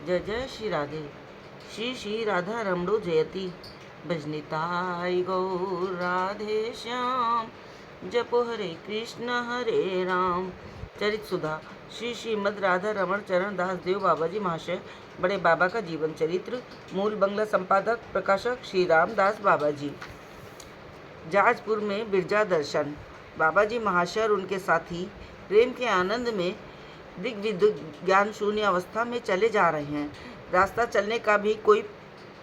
जय जय श्री राधे। श्री श्री राधा रमणो जयति। भजनिताय गौर राधे श्याम। जपो हरे कृष्ण राम। चरित सुधा श्री श्रीमद राधा रमण चरण दास देव बाबा जी महाशय बड़े बाबा का जीवन चरित्र। मूल बंगला संपादक प्रकाशक श्री रामदास बाबा जी। जाजपुर में बिरजा दर्शन। बाबा जी महाशय और उनके साथी प्रेम के आनंद में ज्ञान शून्य अवस्था में चले जा रहे हैं। रास्ता चलने का भी कोई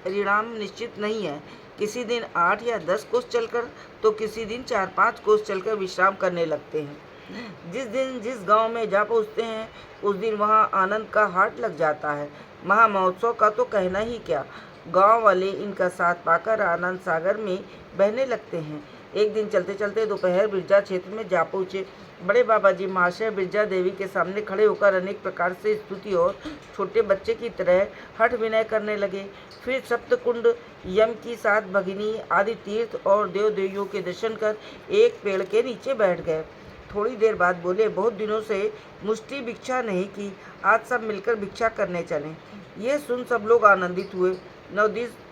परिणाम निश्चित नहीं है। किसी दिन 8 या 10 कोस चलकर तो किसी दिन 4-5 कोस चलकर विश्राम करने लगते हैं। जिस दिन जिस गांव में जा पहुंचते हैं उस दिन वहां आनंद का हाट लग जाता है। महामहोत्सव का तो कहना ही क्या। गांव वाले इनका साथ पाकर आनंद सागर में बहने लगते हैं। एक दिन चलते चलते दोपहर बिरजा क्षेत्र में जा पहुँचे। बड़े बाबा जी महाशय बिरजा देवी के सामने खड़े होकर अनेक प्रकार से स्तुति और छोटे बच्चे की तरह हठ विनय करने लगे। फिर सप्तकुंड, यम की 7 भगिनी आदि तीर्थ और देव देवियों के दर्शन कर एक पेड़ के नीचे बैठ गए। थोड़ी देर बाद बोले, बहुत दिनों से मुष्टि भिक्षा नहीं की, आज सब मिलकर भिक्षा करने चलें। ये सुन सब लोग आनंदित हुए।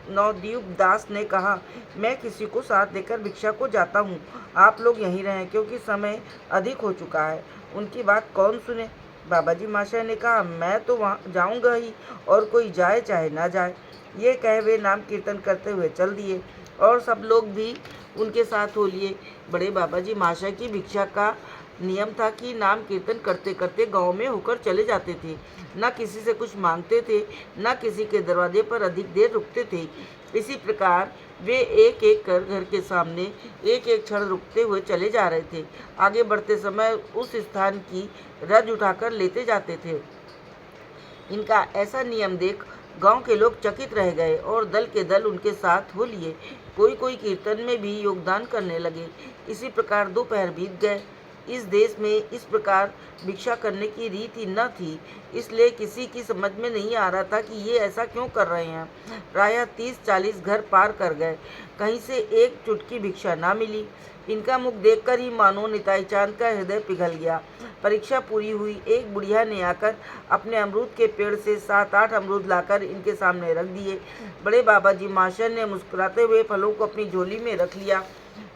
नवदीप दास ने कहा, मैं किसी को साथ लेकर भिक्षा को जाता हूँ, आप लोग यहीं रहें क्योंकि समय अधिक हो चुका है। उनकी बात कौन सुने। बाबा जी महाशय ने कहा, मैं तो वहाँ जाऊँगा ही, और कोई जाए चाहे ना जाए। ये कहे वे नाम कीर्तन करते हुए चल दिए और सब लोग भी उनके साथ हो लिए। बड़े बाबा जी महाशय की भिक्षा का नियम था कि नाम कीर्तन करते करते गांव में होकर चले जाते थे। न किसी से कुछ मांगते थे, न किसी के दरवाजे पर अधिक देर रुकते थे। इसी प्रकार वे एक एक कर घर के सामने एक एक क्षण रुकते हुए चले जा रहे थे। आगे बढ़ते समय उस स्थान की रज उठाकर लेते जाते थे। इनका ऐसा नियम देख गांव के लोग चकित रह गए और दल के दल उनके साथ हो लिए। कोई कोई कीर्तन में भी योगदान करने लगे। इसी प्रकार दोपहर बीत गए। इस देश में इस प्रकार भिक्षा करने की रीति न थी, इसलिए किसी की समझ में नहीं आ रहा था कि ये ऐसा क्यों कर रहे हैं। प्रायः 30-40 घर पार कर गए, कहीं से एक चुटकी भिक्षा ना मिली। इनका मुख देखकर ही मानो निताई चांद का हृदय पिघल गया। परीक्षा पूरी हुई। एक बुढ़िया ने आकर अपने अमरूद के पेड़ से 7-8 अमरूद लाकर इनके सामने रख दिए। बड़े बाबा जी महाशय ने मुस्कुराते हुए फलों को अपनी झोली में रख लिया।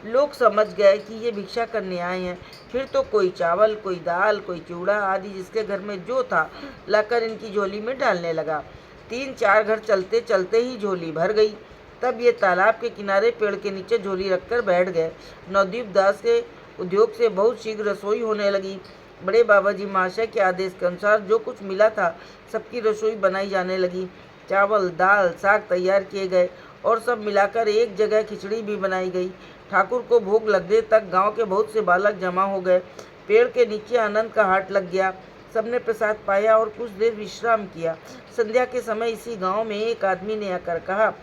लोग समझ गए कि ये भिक्षा करने आए हैं। फिर तो कोई चावल, कोई दाल, कोई चिवड़ा आदि जिसके घर में जो था लाकर इनकी झोली में डालने लगा। 3-4 घर चलते चलते ही झोली भर गई। तब ये तालाब के किनारे पेड़ के नीचे झोली रखकर बैठ गए। नवदीप दास के उद्योग से बहुत शीघ्र रसोई होने लगी। बड़े बाबा जी महाशय के आदेश के अनुसार जो कुछ मिला था सबकी रसोई बनाई जाने लगी। चावल, दाल, साग तैयार किए गए और सब मिलाकर एक जगह खिचड़ी भी बनाई गई। ठाकुर को भोग लगने तक गांव के बहुत से बालक जमा हो गए। पेड़ के नीचे आनंद का हाट लग गया। सबने प्रसाद पाया और कुछ देर विश्राम किया। संध्या के समय इसी गांव में एक आदमी ने आकर कहा,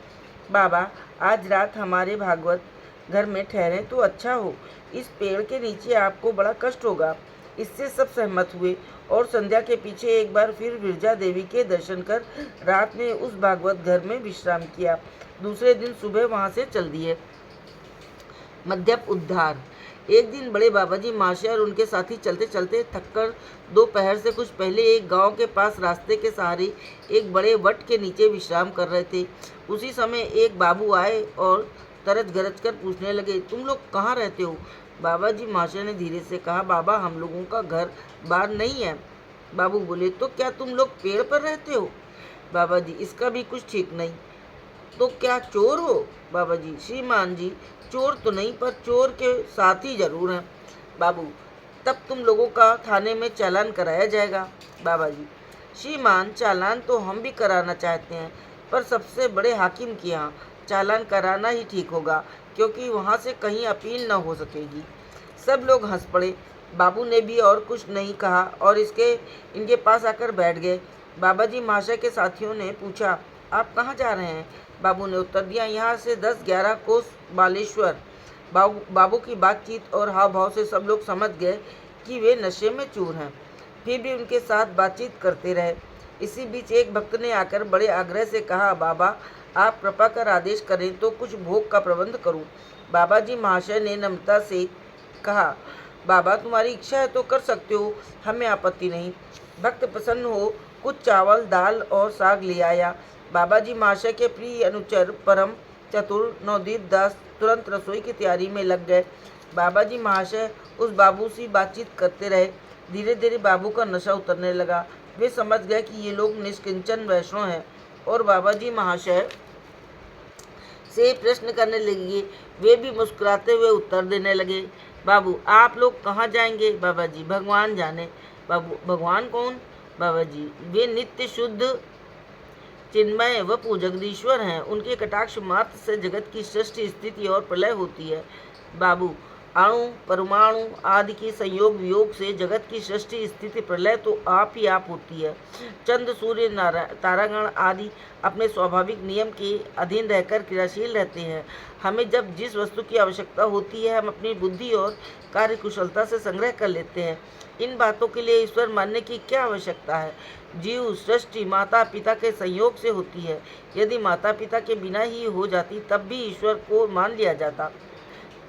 बाबा, आज रात हमारे भागवत घर में ठहरें तो अच्छा हो। इस पेड़ के नीचे आपको बड़ा कष्ट होगा। इससे सब सहमत हुए और संध्या के पीछे एक बार फिर बिरजा देवी के दर्शन कर रात में उस भागवत घर में विश्राम किया। दूसरे दिन सुबह वहां से चल दिए। मध्यम उद्धार। एक दिन बड़े बाबा जी महाशय और उनके साथी चलते चलते थककर दोपहर से कुछ पहले एक गांव के पास रास्ते के सहारे एक बड़े वट के नीचे विश्राम कर रहे थे। उसी समय एक बाबू आए और तरज गरज कर पूछने लगे, तुम लोग कहाँ रहते हो। बाबा जी महाशय ने धीरे से कहा, बाबा, हम लोगों का घर बार नहीं है। बाबू बोले, तो क्या तुम लोग पेड़ पर रहते हो। बाबा जी, इसका भी कुछ ठीक नहीं। तो क्या चोर हो। बाबा जी, श्रीमान जी, चोर तो नहीं पर चोर के साथी जरूर हैं। बाबू, तब तुम लोगों का थाने में चालान कराया जाएगा। बाबा जी, श्रीमान, चालान तो हम भी कराना चाहते हैं, पर सबसे बड़े हाकिम के यहाँ चालान कराना ही ठीक होगा, क्योंकि वहाँ से कहीं अपील न हो सकेगी। सब लोग हंस पड़े। बाबू ने भी और कुछ नहीं कहा और इनके पास आकर बैठ गए। बाबा जी महाशय के साथियों ने पूछा, आप कहाँ जा रहे हैं। बाबू ने उत्तर दिया, यहाँ से 10-11 कोस बालेश्वर। बाबू की बातचीत और हाव भाव से सब लोग समझ गए कि वे नशे में चूर हैं। फिर भी उनके साथ बातचीत करते रहे। इसी बीच एक भक्त ने आकर बड़े आग्रह से कहा, बाबा, आप कृपा कर आदेश करें तो कुछ भोग का प्रबंध करूं। बाबा जी महाशय ने नम्रता से कहा, बाबा, तुम्हारी इच्छा है तो कर सकते हो, हमें आपत्ति नहीं। भक्त प्रसन्न हो कुछ चावल, दाल और साग ले आया। बाबा जी महाशय के प्रिय अनुचर परम चतुर नवदीप दास तुरंत रसोई की तैयारी में लग गए। बाबा जी महाशय उस बाबू से बातचीत करते रहे। धीरे धीरे बाबू का नशा उतरने लगा। वे समझ गए कि ये लोग निष्किंचन वैष्णव हैं और बाबा जी महाशय से प्रश्न करने लगे। वे भी मुस्कुराते हुए उत्तर देने लगे। बाबू, आप लोग कहाँ जाएंगे? बाबा जी, भगवान जाने। बाबू, भगवान कौन? बाबा जी, वे नित्य शुद्ध चिन्मय व जगदीश्वर हैं। उनके कटाक्ष मात्र से जगत की सृष्टि, स्थिति और प्रलय होती है। बाबू, अणु परमाणु आदि के संयोग वियोग से जगत की सृष्टि, स्थिति, प्रलय तो आप ही आप होती है। चंद्र, सूर्य, तारागण आदि अपने स्वाभाविक नियम के अधीन रहकर क्रियाशील रहते हैं। हमें जब जिस वस्तु की आवश्यकता होती है हम अपनी बुद्धि और कार्यकुशलता से संग्रह कर लेते हैं। इन बातों के लिए ईश्वर मानने की क्या आवश्यकता है? जीव सृष्टि माता पिता के संयोग से होती है। यदि माता पिता के बिना ही हो जाती तब भी ईश्वर को मान लिया जाता।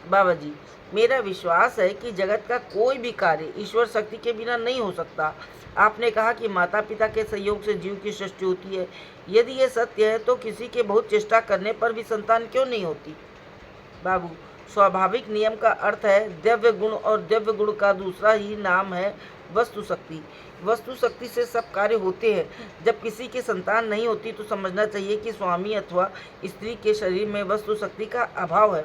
बाबा जी, मेरा विश्वास है कि जगत का कोई भी कार्य ईश्वर शक्ति के बिना नहीं हो सकता। आपने कहा कि माता पिता के संयोग से जीव की सृष्टि होती है। यदि यह सत्य है तो किसी के बहुत चेष्टा करने पर भी संतान क्यों नहीं होती? बाबू, स्वाभाविक नियम का अर्थ है दिव्य गुण, और दिव्य गुण का दूसरा ही नाम है वस्तु शक्ति। वस्तु शक्ति से सब कार्य होते हैं। जब किसी की संतान नहीं होती तो समझना चाहिए कि स्वामी अथवा स्त्री के शरीर में वस्तु शक्ति का अभाव है।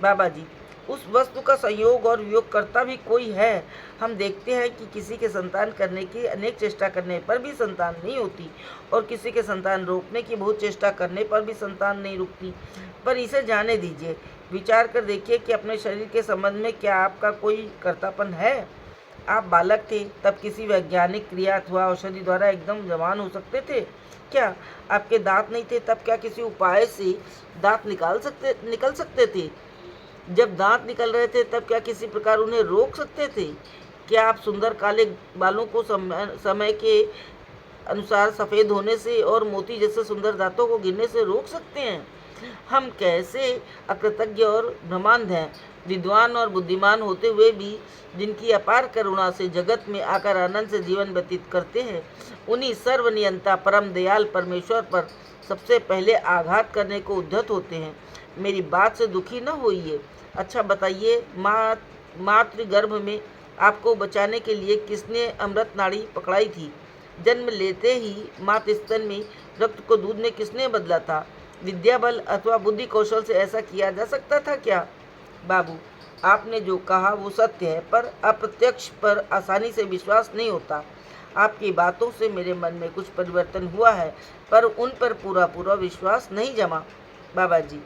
बाबा जी, उस वस्तु का संयोग और वियोग करता भी कोई है? हम देखते हैं कि किसी के संतान करने की अनेक चेष्टा करने पर भी संतान नहीं होती और किसी के संतान रोकने की बहुत चेष्टा करने पर भी संतान नहीं रुकती। पर इसे जाने दीजिए। विचार कर देखिए कि अपने शरीर के संबंध में क्या आपका कोई कर्तापन है? आप बालक थे तब किसी वैज्ञानिक क्रिया अथवा औषधि द्वारा एकदम जवान हो सकते थे क्या? आपके दांत नहीं थे तब क्या किसी उपाय से दांत निकल सकते थे? जब दांत निकल रहे थे तब क्या किसी प्रकार उन्हें रोक सकते थे? क्या आप सुंदर काले बालों को समय के अनुसार सफ़ेद होने से और मोती जैसे सुंदर दांतों को गिरने से रोक सकते हैं? हम कैसे अकृतज्ञ और भ्रमांध हैं। विद्वान और बुद्धिमान होते हुए भी जिनकी अपार करुणा से जगत में आकर आनंद से जीवन व्यतीत करते हैं, उन्हीं सर्वनियंता परम दयाल परमेश्वर पर सबसे पहले आघात करने को उद्धत होते हैं। मेरी बात से दुखी न होइए। अच्छा बताइए, मातृगर्भ में आपको बचाने के लिए किसने अमृत नाड़ी पकड़ाई थी? जन्म लेते ही मातृस्तन में रक्त को दूध ने किसने बदला था? विद्या बल अथवा बुद्धि कौशल से ऐसा किया जा सकता था क्या? बाबू, आपने जो कहा वो सत्य है, पर अप्रत्यक्ष पर आसानी से विश्वास नहीं होता। आपकी बातों से मेरे मन में कुछ परिवर्तन हुआ है, पर उन पर पूरा विश्वास नहीं जमा। बाबा जी,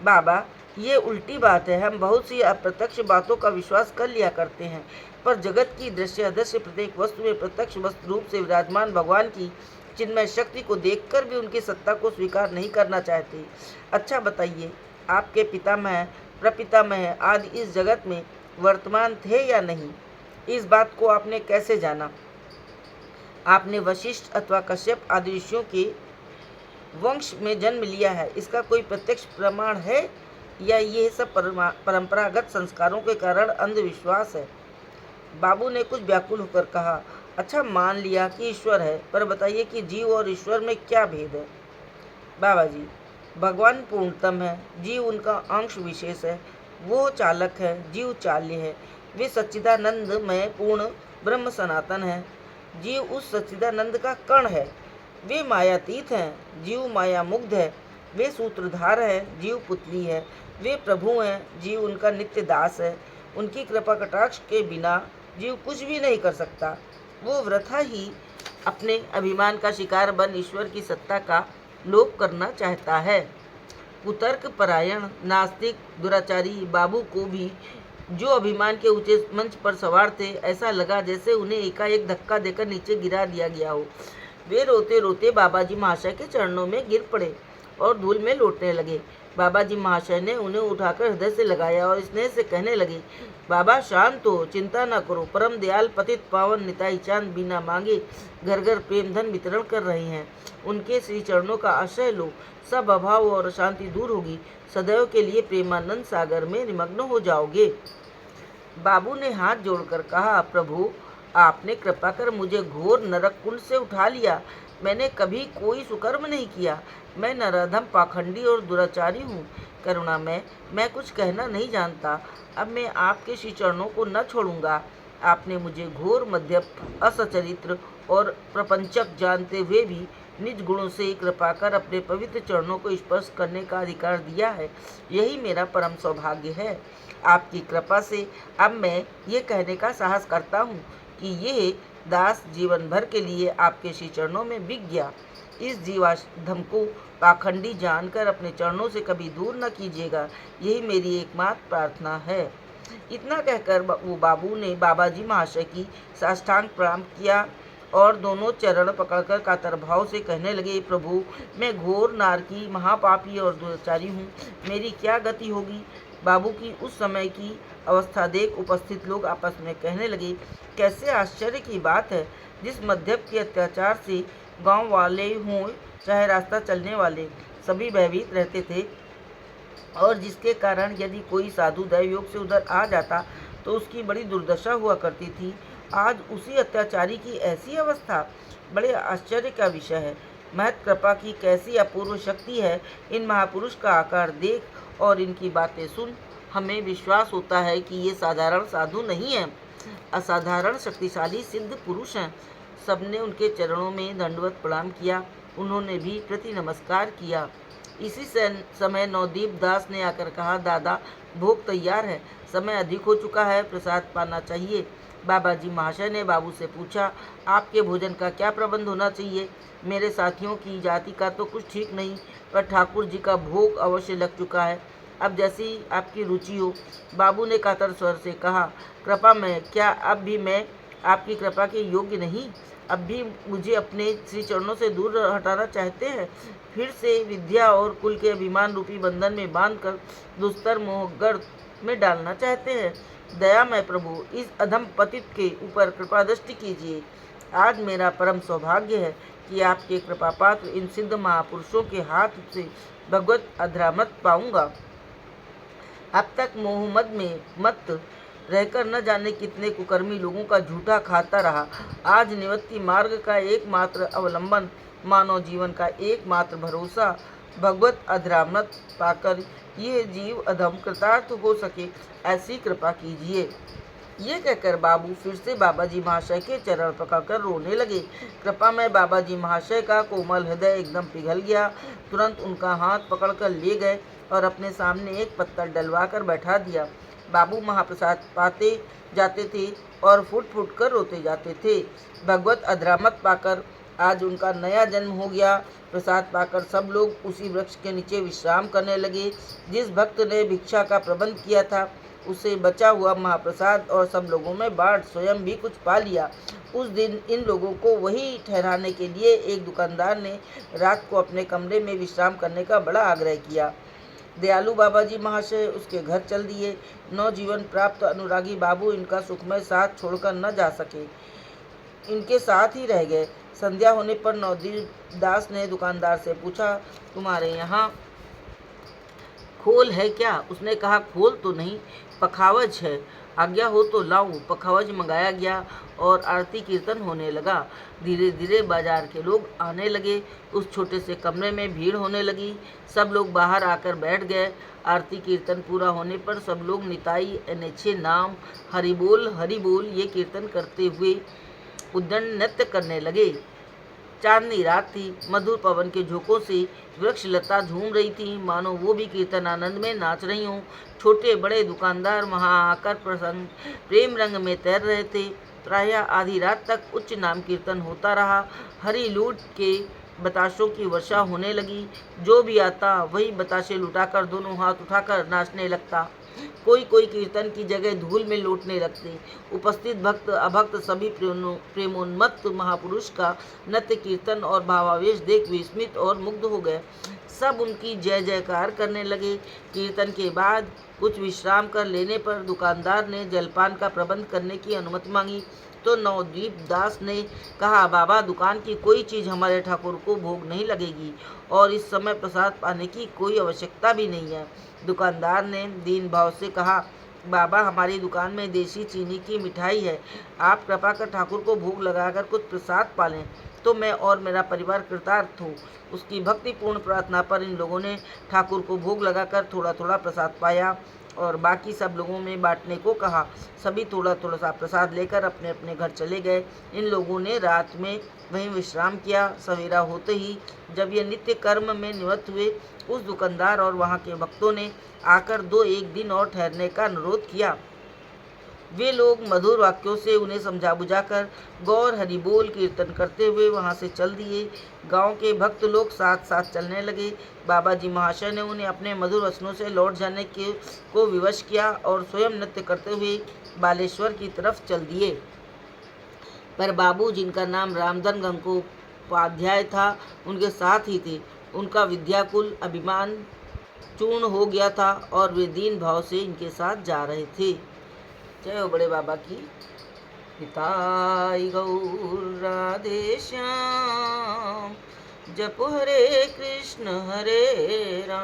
बाबा, ये उल्टी बात है। हम बहुत सी अप्रत्यक्ष बातों का विश्वास कर लिया करते हैं, पर जगत की दृश्य अदृश्य प्रत्येक वस्तु में प्रत्यक्ष वस्तु रूप से विराजमान भगवान की चिन्मय शक्ति को देखकर भी उनकी सत्ता को स्वीकार नहीं करना चाहते। अच्छा बताइए, आपके पितामह, प्रपितामह आदि इस जगत में वर्तमान थे या नहीं? इस बात को आपने कैसे जाना? आपने वशिष्ठ अथवा कश्यप आदि ऋषियों के वंश में जन्म लिया है, इसका कोई प्रत्यक्ष प्रमाण है या ये सब परंपरागत संस्कारों के कारण अंधविश्वास है? बाबू ने कुछ व्याकुल होकर कहा, अच्छा मान लिया कि ईश्वर है, पर बताइए कि जीव और ईश्वर में क्या भेद है? बाबा जी, भगवान पूर्णतम है, जीव उनका अंश विशेष है। वो चालक है, जीव चाल्य है। वे सच्चिदानंद में पूर्ण ब्रह्म सनातन है, जीव उस सच्चिदानंद का कण है। वे मायातीत हैं, जीव माया मुग्ध है। वे सूत्रधार है, जीव पुतली है। वे प्रभु हैं, जीव उनका नित्य दास है। उनकी कृपा कटाक्ष के बिना जीव कुछ भी नहीं कर सकता। वो वृथा ही अपने अभिमान का शिकार बन ईश्वर की सत्ता का लोप करना चाहता है। कुतर्क परायण नास्तिक दुराचारी बाबू को भी जो अभिमान के ऊंचे मंच पर सवार थे, ऐसा लगा जैसे उन्हें एकाएक धक्का देकर नीचे गिरा दिया गया हो। वे रोते रोते बाबा जी महाशय के चरणों में गिर पड़े और धूल में लौटने लगे। बाबा जी महाशय ने उन्हें उठाकर हृदय से लगाया और स्नेह से कहने लगे, बाबा शांत हो, चिंता न करो। परम दयाल पतित पावन निताई चांद बिना मांगे घर घर प्रेम धन वितरण कर रहे हैं। उनके श्री चरणों का आश्रय लो, सब अभाव और शांति दूर होगी। सदैव के लिए प्रेमानंद सागर में निमग्न हो जाओगे। बाबू ने हाथ जोड़कर कहा, प्रभु आपने कृपा कर मुझे घोर नरक कुंड से उठा लिया। मैंने कभी कोई सुकर्म नहीं किया। मैं नराधम, पाखंडी और दुराचारी हूँ। करुणामय, मैं कुछ कहना नहीं जानता। अब मैं आपके श्री चरणों को न छोड़ूंगा। आपने मुझे घोर मद्यप, असचरित्र और प्रपंचक जानते हुए भी निज गुणों से कृपा कर अपने पवित्र चरणों को स्पर्श करने का अधिकार दिया है। यही मेरा परम सौभाग्य है। आपकी कृपा से अब मैं ये कहने का साहस करता हूँ कि ये दास जीवन भर के लिए आपके श्री चरणों में बिक गया। इस जीवाधम को पाखंडी जानकर अपने चरणों से कभी दूर न कीजिएगा। यही मेरी एकमात्र प्रार्थना है। इतना कहकर वो बाबू ने बाबा जी महाशय की साष्टांग प्रणाम किया और दोनों चरण पकड़कर कातर भाव से कहने लगे, प्रभु, मैं घोर नारकी, महापापी और दुराचारी हूँ। मेरी क्या गति होगी? बाबू की उस समय की अवस्था देख उपस्थित लोग आपस में कहने लगे, कैसे आश्चर्य की बात है। जिस मद्यप के अत्याचार से गांव वाले हों चाहे रास्ता चलने वाले सभी भयभीत रहते थे और जिसके कारण यदि कोई साधु दैवयोग से उधर आ जाता तो उसकी बड़ी दुर्दशा हुआ करती थी, आज उसी अत्याचारी की ऐसी अवस्था। बड़े आश्चर्य का विषय है। महत कृपा की कैसी अपूर्व शक्ति है। इन महापुरुष का आकार देख और इनकी बातें सुन हमें विश्वास होता है कि ये साधारण साधु नहीं है, असाधारण शक्तिशाली सिद्ध पुरुष हैं। सबने उनके चरणों में दंडवत प्रणाम किया। उन्होंने भी प्रति नमस्कार किया। इसी समय नवदीप दास ने आकर कहा, दादा, भोग तैयार है, समय अधिक हो चुका है, प्रसाद पाना चाहिए। बाबा जी महाशय ने बाबू से पूछा, आपके भोजन का क्या प्रबंध होना चाहिए? मेरे साथियों की जाति का तो कुछ ठीक नहीं, पर ठाकुर जी का भोग अवश्य लग चुका है। अब जैसी आपकी रुचि हो। बाबू ने कातर स्वर से कहा, कृपा में क्या अब भी मैं आपकी कृपा के योग्य नहीं? अब भी मुझे अपने श्री चरणों से दूर हटाना चाहते हैं? फिर से विद्या और कुल के अभिमान रूपी बंधन में बांधकर दुस्तर मोहगर्भ में डालना चाहते हैं? दयामय प्रभु, इस अधम पतित के ऊपर कृपा दृष्टि कीजिए। आज मेरा परम सौभाग्य है कि आपके कृपा पात्र इन सिद्ध महापुरुषों के हाथ से भगवत अधरामृत पाऊंगा। अब तक मोहम्मद में मत रहकर न जाने कितने कुकर्मी लोगों का झूठा खाता रहा। आज निवृत्ति मार्ग का एकमात्र अवलंबन, मानव जीवन का एकमात्र भरोसा भगवत अधरामृत पाकर ये जीव अधम कृतार्थ हो सके, ऐसी कृपा कीजिए। ये कहकर बाबू फिर से बाबा जी महाशय के चरण पकड़कर रोने लगे। कृपा में बाबा जी महाशय का कोमल हृदय एकदम पिघल गया। तुरंत उनका हाथ पकड़कर ले गए और अपने सामने एक पत्थर डलवा कर बैठा दिया। बाबू महाप्रसाद पाते जाते थे और फुट फुट कर रोते जाते थे। भगवत अधरामृत पाकर आज उनका नया जन्म हो गया। प्रसाद पाकर सब लोग उसी वृक्ष के नीचे विश्राम करने लगे। जिस भक्त ने भिक्षा का प्रबंध किया था उसे बचा हुआ महाप्रसाद और सब लोगों में बांट स्वयं भी कुछ पा लिया। उस दिन इन लोगों को वही ठहराने के लिए एक दुकानदार ने रात को अपने कमरे में विश्राम करने का बड़ा आग्रह किया। दयालु बाबा जी महाशय उसके घर चल दिए। नवजीवन प्राप्त अनुरागी बाबू इनका सुखमय साथ छोड़कर न जा सके, इनके साथ ही रह गए। संध्या होने पर नवदीप दास ने दुकानदार से पूछा, तुम्हारे यहाँ खोल है क्या? उसने कहा, खोल तो नहीं, पखावज है, आज्ञा हो तो लाऊं। पखावज मंगाया गया और आरती कीर्तन होने लगा। धीरे धीरे बाजार के लोग आने लगे। उस छोटे से कमरे में भीड़ होने लगी। सब लोग बाहर आकर बैठ गए। आरती कीर्तन पूरा होने पर सब लोग निताई अनेछे नाम, हरि बोल ये कीर्तन करते हुए उद्दंड नृत्य करने लगे। चांदनी रात थी। मधुर पवन के झोंकों से वृक्ष लता झूम रही थी, मानो वो भी कीर्तन आनंद में नाच रही हों। छोटे बड़े दुकानदार वहां आकर प्रेम रंग में तैर रहे थे। प्रायः आधी रात तक उच्च नाम कीर्तन होता रहा। हरी लूट के बताशों की वर्षा होने लगी। जो भी आता वही बताशे लुटाकर दोनों हाथ उठाकर नाचने लगता। कोई कोई कीर्तन की जगह धूल में लौटने लगते। उपस्थित भक्त अभक्त सभी प्रेमोन्मत्त महापुरुष का नृत्य कीर्तन और भावावेश देख विस्मित और मुग्ध हो गए। सब उनकी जय जयकार करने लगे। कीर्तन के बाद कुछ विश्राम कर लेने पर दुकानदार ने जलपान का प्रबंध करने की अनुमति मांगी तो नवदीप दास ने कहा, बाबा, दुकान की कोई चीज़ हमारे ठाकुर को भोग नहीं लगेगी और इस समय प्रसाद पाने की कोई आवश्यकता भी नहीं है। दुकानदार ने दीन भाव से कहा, बाबा, हमारी दुकान में देसी चीनी की मिठाई है, आप कृपा कर ठाकुर को भोग लगाकर कुछ प्रसाद पालें तो मैं और मेरा परिवार कृतार्थ हो। उसकी भक्तिपूर्ण प्रार्थना पर इन लोगों ने ठाकुर को भोग लगाकर थोड़ा थोड़ा प्रसाद पाया और बाकी सब लोगों में बांटने को कहा। सभी थोड़ा थोड़ा सा प्रसाद लेकर अपने अपने घर चले गए। इन लोगों ने रात में वहीं विश्राम किया। सवेरा होते ही जब ये नित्य कर्म में निवृत्त हुए, उस दुकानदार और वहाँ के भक्तों ने आकर 2-1 दिन और ठहरने का अनुरोध किया। वे लोग मधुर वाक्यों से उन्हें समझा बुझाकर गौर हरि बोल कीर्तन करते हुए वहां से चल दिए। गांव के भक्त लोग साथ साथ चलने लगे। बाबा जी महाशय ने उन्हें अपने मधुर वचनों से लौट जाने को विवश किया और स्वयं नृत्य करते हुए बालेश्वर की तरफ चल दिए। पर बाबू, जिनका नाम रामधन गंगोपाध्याय था, उनके साथ ही थे। उनका विद्याकुल अभिमान चूर्ण हो गया था और वे दीन भाव से इनके साथ जा रहे थे। जय हो बड़े बाबा की। हिताय गौर राधे श्याम, जपो हरे कृष्ण हरे राम।